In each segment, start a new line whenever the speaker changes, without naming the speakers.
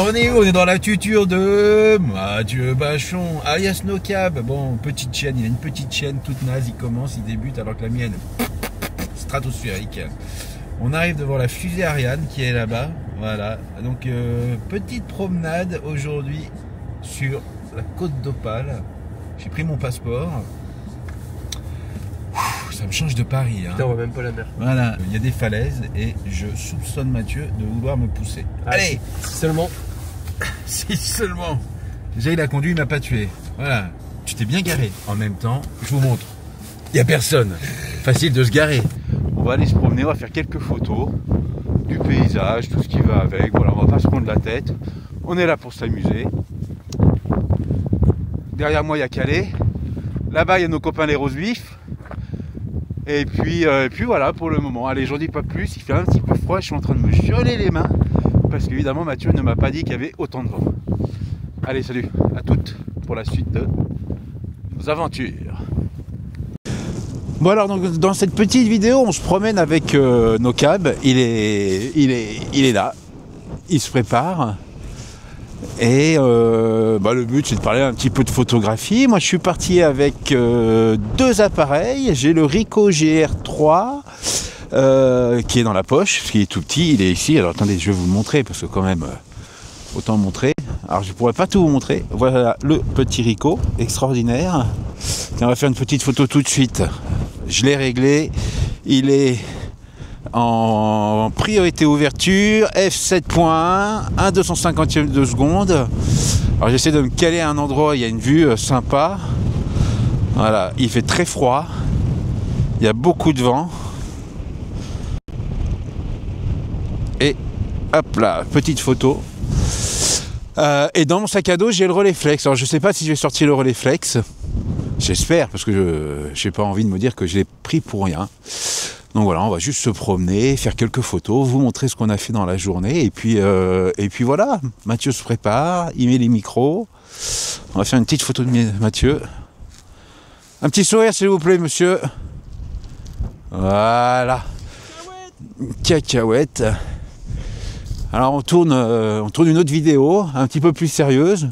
Alors on est où? On est dans la tuture de Mathieu Bachon, alias NoCab. Bon, petite chaîne, il a une petite chaîne toute naze, il commence, il débute alors que la mienne, stratosphérique. On arrive devant la fusée Ariane qui est là-bas. Voilà, donc petite promenade aujourd'hui sur la côte d'Opale. J'ai pris mon passeport. Ça me change de Paris. Hein.
Putain, on voit même pas la mer.
Voilà, il y a des falaises et je soupçonne Mathieu de vouloir me pousser. Allez,
si seulement.
Si seulement. Déjà il a conduit, il m'a pas tué. Voilà, tu t'es bien garé. En même temps, je vous montre. Il n'y a personne. Facile de se garer. On va aller se promener, on va faire quelques photos du paysage, tout ce qui va avec. Voilà, on va pas se prendre la tête. On est là pour s'amuser. Derrière moi, il y a Calais. Là-bas, il y a nos copains les roses vifs. Et puis voilà pour le moment. Allez, j'en dis pas plus. Il fait un petit peu froid. Je suis en train de me geler les mains. Parce qu'évidemment, Mathieu ne m'a pas dit qu'il y avait autant de vent. Allez, salut à toutes pour la suite de nos aventures. Bon alors, donc, dans cette petite vidéo, on se promène avec NoCab. Il est là. Il se prépare. Et le but c'est de parler un petit peu de photographie. Moi je suis parti avec deux appareils. J'ai le Ricoh GR3 qui est dans la poche, parce qu'il est tout petit, il est ici. Alors attendez, je vais vous le montrer parce que quand même autant montrer. Alors je pourrais pas tout vous montrer. Voilà le petit Ricoh, extraordinaire. Tiens, on va faire une petite photo tout de suite. Je l'ai réglé, il est en priorité ouverture, f7.1, 1/250e de seconde. Alors j'essaie de me caler à un endroit où il y a une vue sympa. Voilà, il fait très froid, il y a beaucoup de vent. Et hop là, petite photo. Et dans mon sac à dos, j'ai le Rolleiflex. Alors je sais pas si je vais sortir le Rolleiflex. J'espère, parce que je n'ai pas envie de me dire que je l'ai pris pour rien. Donc voilà, on va juste se promener, faire quelques photos, vous montrer ce qu'on a fait dans la journée. Et puis voilà, Mathieu se prépare, il met les micros. On va faire une petite photo de Mathieu. Un petit sourire s'il vous plaît, monsieur. Voilà. Cacahuète. Alors on tourne une autre vidéo, un petit peu plus sérieuse.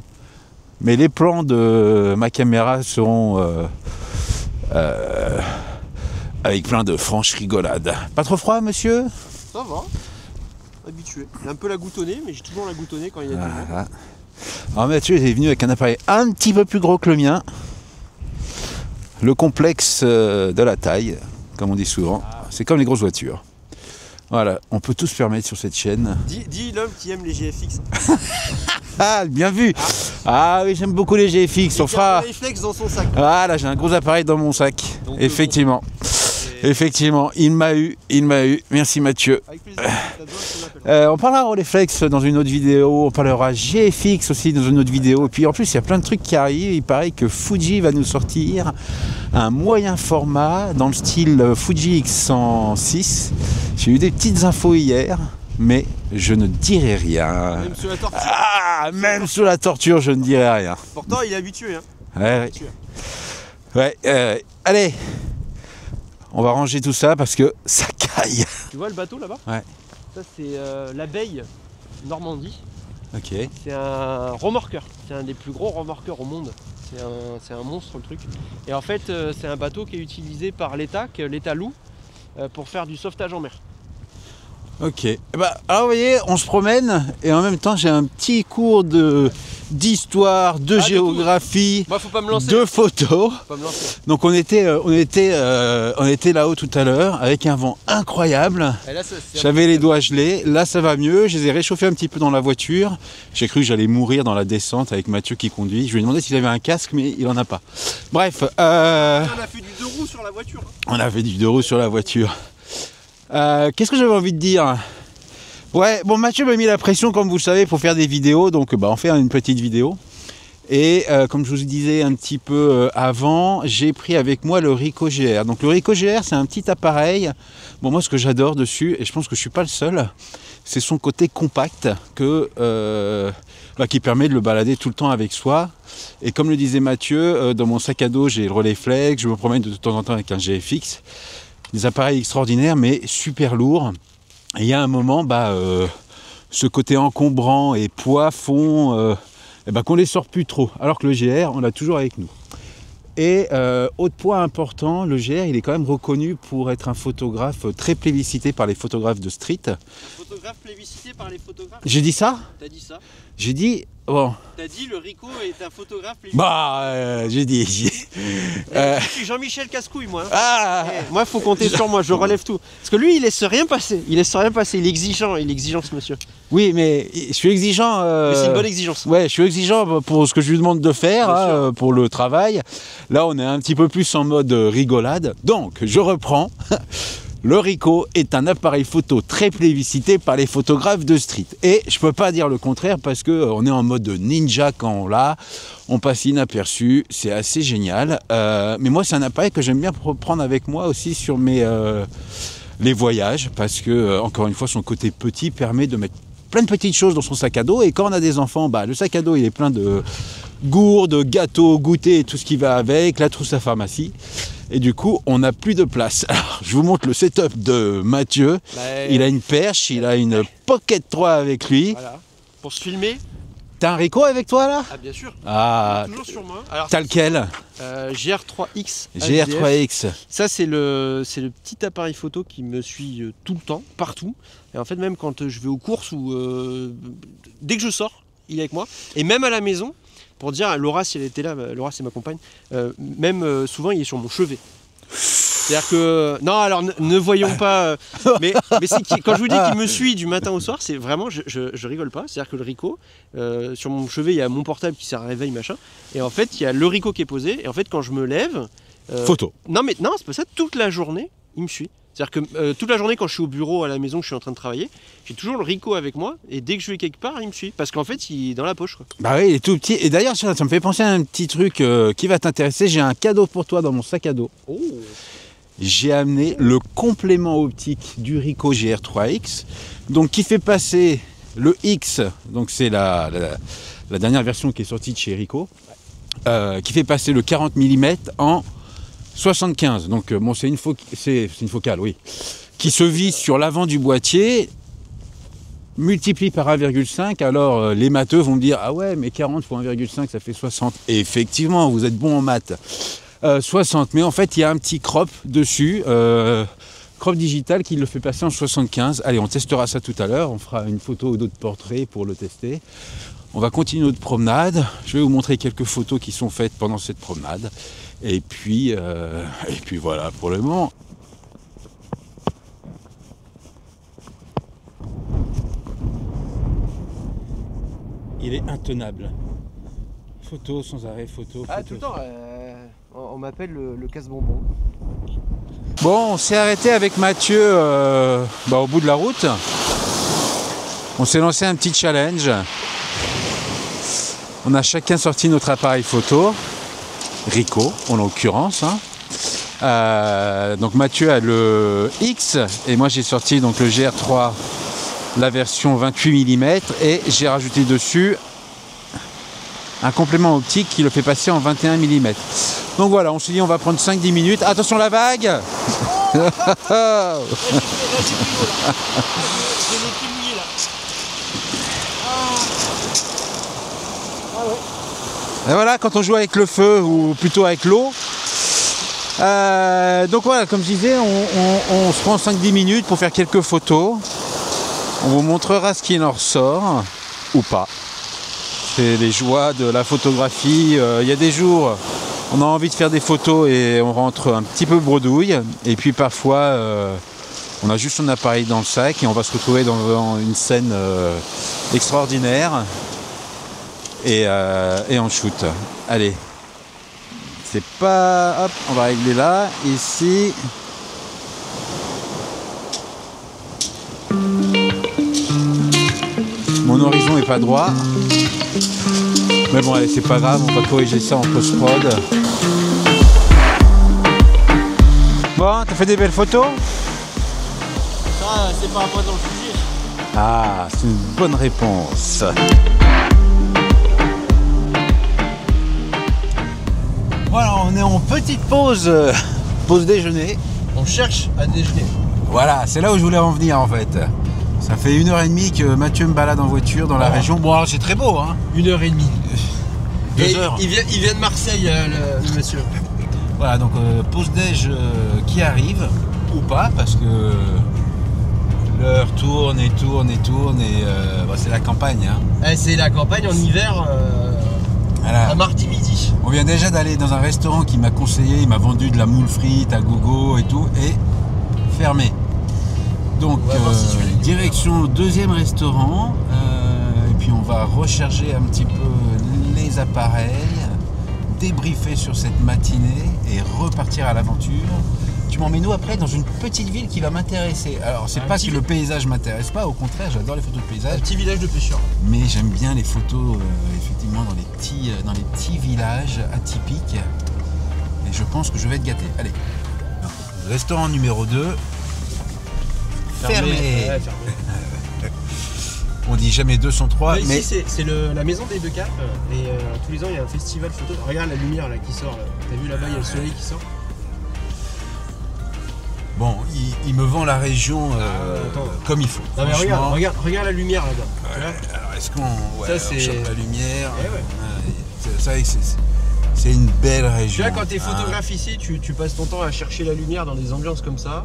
Mais les plans de ma caméra seront avec plein de franches rigolades. Pas trop froid, monsieur?
Ça va, habitué. J'ai un peu la goutonnée, mais j'ai toujours la goutonnée quand il y a du vent.
Alors Mathieu est venu avec un appareil un petit peu plus gros que le mien. Le complexe de la taille, comme on dit souvent. C'est comme les grosses voitures. Voilà, on peut tout se permettre sur cette chaîne.
Dis l'homme qui aime les GFX.
Ah, bien vu. Ah oui, j'aime beaucoup les GFX. On fera.
Un réflexe dans son sac.
Ah là, j'ai un gros appareil dans mon sac. Donc, effectivement. Effectivement, il m'a eu. Merci Mathieu.
Avec plaisir.
On parlera Rolleiflex dans une autre vidéo. On parlera GFX aussi dans une autre vidéo. Et puis en plus, il y a plein de trucs qui arrivent. Il paraît que Fuji va nous sortir un moyen format dans le style Fuji X106. J'ai eu des petites infos hier, mais je ne dirai rien.
Même sous la torture.
Ah, même sous la torture, je ne dirai rien.
Pourtant, il est habitué.
Hein. Ouais. Allez, on va ranger tout ça parce que ça caille.
Tu vois le bateau là-bas?
Ouais.
Ça, c'est l'abeille Normandie.
Ok.
C'est un remorqueur. C'est un des plus gros remorqueurs au monde. C'est un monstre le truc. Et en fait, c'est un bateau qui est utilisé par l'État, que l'État loue, pour faire du sauvetage en mer.
Ok. Alors vous voyez, on se promène et en même temps j'ai un petit cours d'histoire, de géographie,
faut pas me lancer.
De photos.
Faut pas me lancer.
Donc on était là-haut tout à l'heure avec un vent incroyable. J'avais les doigts gelés. Là ça va mieux. Je les ai réchauffés un petit peu dans la voiture. J'ai cru que j'allais mourir dans la descente avec Mathieu qui conduit. Je lui ai demandé s'il avait un casque, mais il en a pas. Bref.
On a fait du 2 roues sur la voiture.
On a fait du 2 roues sur la voiture. Qu'est-ce que j'avais envie de dire? Ouais, bon, Mathieu m'a mis la pression, comme vous le savez, pour faire des vidéos, donc on fait une petite vidéo. Et comme je vous disais un petit peu avant, j'ai pris avec moi le Ricoh GR. Donc le Ricoh GR, c'est un petit appareil. Bon, moi, ce que j'adore dessus, et je pense que je suis pas le seul, c'est son côté compact qui permet de le balader tout le temps avec soi. Et comme le disait Mathieu, dans mon sac à dos, j'ai le Rolleiflex, je me promène de temps en temps avec un GFX. Des appareils extraordinaires mais super lourds. Et il y a un moment, ce côté encombrant et poids font qu'on les sort plus trop. Alors que le GR, on l'a toujours avec nous. Et autre point important, le GR, il est quand même reconnu pour être un photographe très plébiscité par les photographes de street.
Un photographe plébiscité par les photographes?
J'ai dit ça?
T'as dit ça?
J'ai dit... Bon.
T'as dit le Rico est un photographe plébiscité?
J'ai dit...
Je suis Jean-Michel Cascouille, moi.
Ah
Moi, faut compter sur moi, je relève tout. Parce que lui, il laisse rien passer. Il est exigeant, ce monsieur.
Oui, mais je suis exigeant...
Mais c'est une bonne exigence.
Ouais, je suis exigeant pour ce que je lui demande de faire, pour le travail. Là, on est un petit peu plus en mode rigolade. Donc, je reprends. Le Ricoh est un appareil photo très plébiscité par les photographes de street. Et je ne peux pas dire le contraire parce qu'on est en mode ninja quand on l'a. On passe inaperçu, c'est assez génial. Mais moi, c'est un appareil que j'aime bien prendre avec moi aussi sur les voyages. Parce que, encore une fois, son côté petit permet de mettre plein de petites choses dans son sac à dos. Et quand on a des enfants, le sac à dos, il est plein de gourdes, gâteaux, goûters et tout ce qui va avec, la trousse à pharmacie. Et du coup, on n'a plus de place. Alors, je vous montre le setup de Mathieu. Il a une perche, il a une Pocket 3 avec lui.
Voilà. Pour se filmer.
T'as un Ricoh avec toi là?
Ah bien sûr.
Ah.
Toujours sur moi.
T'as lequel?
GR3X.
GR3X.
Ça c'est le petit appareil photo qui me suit tout le temps, partout. Et en fait même quand je vais aux courses ou dès que je sors, il est avec moi. Et même à la maison. Pour dire, Laura, si elle était là, Laura c'est ma compagne, souvent il est sur mon chevet. C'est-à-dire que... Non, alors ne voyons pas... mais quand je vous dis qu'il me suit du matin au soir, c'est vraiment... Je rigole pas. C'est-à-dire que le Ricoh, sur mon chevet, il y a mon portable qui sert à réveil, machin. Et en fait, il y a le Ricoh qui est posé. Et en fait, quand je me lève...
Photo.
Non, c'est pas ça. Toute la journée, il me suit. C'est-à-dire que toute la journée, quand je suis au bureau, à la maison, que je suis en train de travailler, j'ai toujours le Ricoh avec moi. Et dès que je vais quelque part, il me suit. Parce qu'en fait, il est dans la poche, quoi.
Bah oui, il est tout petit. Et d'ailleurs, ça me fait penser à un petit truc qui va t'intéresser. J'ai un cadeau pour toi dans mon sac à dos.
Oh.
J'ai amené le complément optique du Ricoh GR3X. Donc, qui fait passer le X. Donc, c'est la dernière version qui est sortie de chez Ricoh. Qui fait passer le 40 mm en 75, donc bon, c'est une focale, oui, qui se visse sur l'avant du boîtier, multiplie par 1,5. Alors les matheux vont me dire, ah ouais, mais 40 fois 1,5 ça fait 60. Et effectivement, vous êtes bon en maths. 60, mais en fait il y a un petit crop dessus, crop digital qui le fait passer en 75. Allez, on testera ça tout à l'heure, on fera une photo ou d'autres portraits pour le tester. On va continuer notre promenade. Je vais vous montrer quelques photos qui sont faites pendant cette promenade. Et puis voilà pour le moment. Il est intenable. Photo sans arrêt, photo.
Ah, tout le temps. On m'appelle le casse-bonbon.
Bon, on s'est arrêté avec Mathieu au bout de la route. On s'est lancé un petit challenge. On a chacun sorti notre appareil photo, Ricoh en l'occurrence. Donc Mathieu a le X et moi j'ai sorti donc le GR3, la version 28 mm et j'ai rajouté dessus un complément optique qui le fait passer en 21 mm. Donc voilà, on s'est dit on va prendre 5-10 minutes. Attention la vague. Et voilà, quand on joue avec le feu ou plutôt avec l'eau. Donc voilà, comme je disais, on se prend 5-10 minutes pour faire quelques photos. On vous montrera ce qu'il en ressort ou pas. C'est les joies de la photographie. Il y a des jours, on a envie de faire des photos et on rentre un petit peu bredouille. Et puis parfois, on a juste son appareil dans le sac et on va se retrouver dans une scène extraordinaire. Et on shoot. Allez. C'est pas... Hop, on va régler là. Ici. Mon horizon est pas droit. Mais bon, allez, c'est pas grave. On va corriger ça en post-prod. Bon, t'as fait des belles photos?
Ça, c'est pas à moi d'en juger.
Ah, c'est une bonne réponse. Voilà, on est en petite pause, pause déjeuner.
On cherche à déjeuner.
Voilà, c'est là où je voulais en venir en fait. Ça fait 1h30 que Mathieu me balade en voiture dans la région. Bon, alors c'est très beau, hein.
1h30.
2 heures.
Il vient de Marseille, le monsieur.
Voilà, donc pause déj qui arrive, ou pas, parce que l'heure tourne et tourne et tourne, et bon, c'est la campagne. Hein.
C'est la campagne en hiver,
voilà.
à mardi midi.
On vient déjà d'aller dans un restaurant qui m'a conseillé, il m'a vendu de la moule frite à gogo et tout, et fermé. Donc, direction deuxième restaurant, et puis on va recharger un petit peu les appareils, débriefer sur cette matinée et repartir à l'aventure. Tu m'emmènes nous après dans une petite ville qui va m'intéresser. Alors, c'est pas que le paysage m'intéresse pas, au contraire, j'adore les photos de paysage.
Un petit village de pêcheurs.
Mais j'aime bien les photos, effectivement, dans les petits villages atypiques. Et je pense que je vais être gâté. Allez, restaurant numéro 2. Fermé.
Ouais, fermé.
On dit jamais 203,
Là,
mais
ici c'est la maison des deux Caps et tous les ans il y a un festival photo. Regarde la lumière là qui sort. T'as vu là-bas il y a le soleil qui sort.
bon, il me vend la région comme il faut.
Non mais regarde la lumière là-bas.
Alors est-ce qu'on chope la lumière?
Ouais.
C'est vrai que c'est une belle région.
Tu vois quand t'es photographe ici, tu passes ton temps à chercher la lumière dans des ambiances comme ça,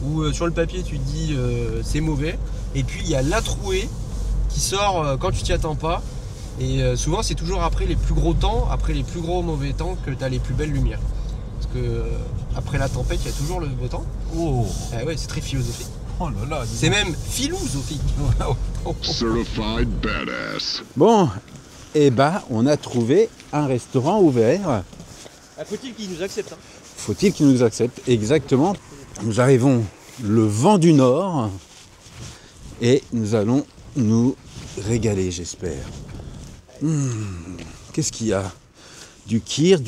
où sur le papier tu te dis c'est mauvais, et puis il y a la trouée qui sort quand tu t'y attends pas, et souvent c'est toujours après les plus gros temps, après les plus gros mauvais temps que tu as les plus belles lumières. Parce que après la tempête, il y a toujours le beau temps.
Oh,
ouais, c'est très philosophique.
oh là là.
C'est même philosophique.
Certified badass.
Bon, et bah on a trouvé un restaurant ouvert.
Faut-il qu'il nous accepte, hein.
Faut-il qu'il nous accepte? Exactement. Nous arrivons le vent du nord et nous allons nous régaler, j'espère. Qu'est-ce qu'il y a? Du kir,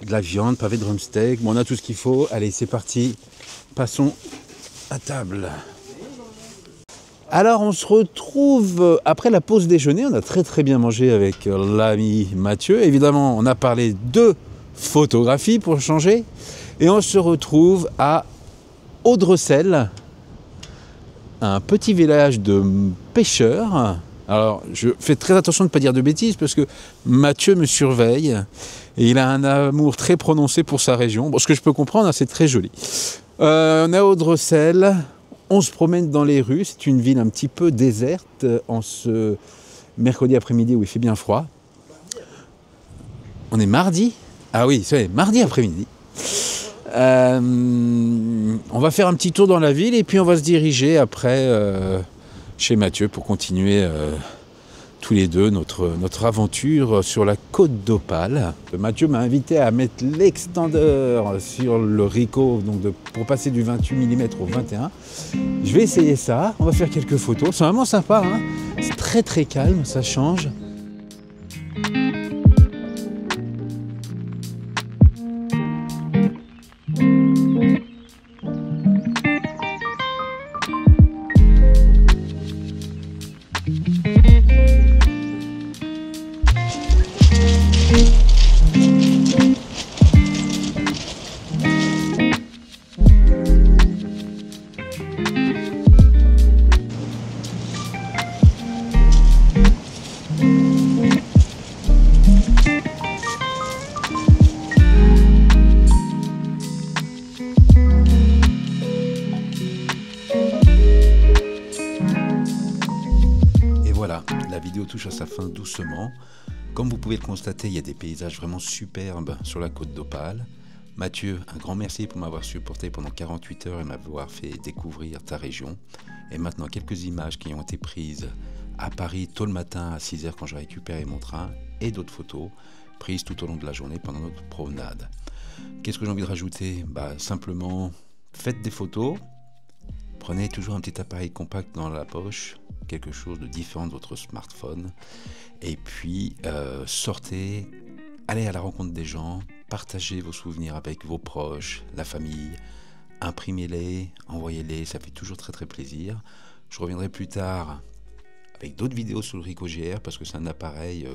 de la viande, pavé de drumstick. Bon, on a tout ce qu'il faut. Allez, c'est parti. Passons à table. Alors, on se retrouve après la pause déjeuner. On a très bien mangé avec l'ami Mathieu. Évidemment, on a parlé de photographie pour changer. Et on se retrouve à Audrecel, un petit village de pêcheurs. Alors, je fais très attention de ne pas dire de bêtises parce que Mathieu me surveille et il a un amour très prononcé pour sa région. Bon, ce que je peux comprendre, hein, c'est très joli. On est à Audrecel, on se promène dans les rues. C'est une ville un petit peu déserte en ce mercredi après-midi où il fait bien froid. On est mardi? Ah oui, c'est mardi après-midi. On va faire un petit tour dans la ville et puis on va se diriger après chez Mathieu pour continuer tous les deux notre aventure sur la côte d'Opale. Mathieu m'a invité à mettre l'extendeur sur le Ricoh donc pour passer du 28 mm au 21. Je vais essayer ça, on va faire quelques photos. C'est vraiment sympa, hein, c'est très calme, ça change. La vidéo touche à sa fin doucement. Comme vous pouvez le constater, il y a des paysages vraiment superbes sur la côte d'Opale. Mathieu, un grand merci pour m'avoir supporté pendant 48 heures et m'avoir fait découvrir ta région. Et maintenant, quelques images qui ont été prises à Paris tôt le matin à 6 h quand j'ai récupéré mon train et d'autres photos prises tout au long de la journée pendant notre promenade. Qu'est-ce que j'ai envie de rajouter? Simplement, faites des photos. Prenez toujours un petit appareil compact dans la poche, quelque chose de différent de votre smartphone. Et puis, sortez, allez à la rencontre des gens, partagez vos souvenirs avec vos proches, la famille, imprimez-les, envoyez-les, ça fait toujours très plaisir. Je reviendrai plus tard avec d'autres vidéos sur le Ricoh GR parce que c'est un appareil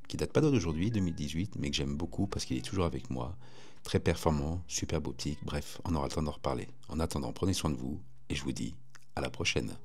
qui date pas d'aujourd'hui, 2018, mais que j'aime beaucoup parce qu'il est toujours avec moi. Très performant, superbe optique, bref, on aura le temps d'en reparler. En attendant, prenez soin de vous.
et je vous dis à la prochaine.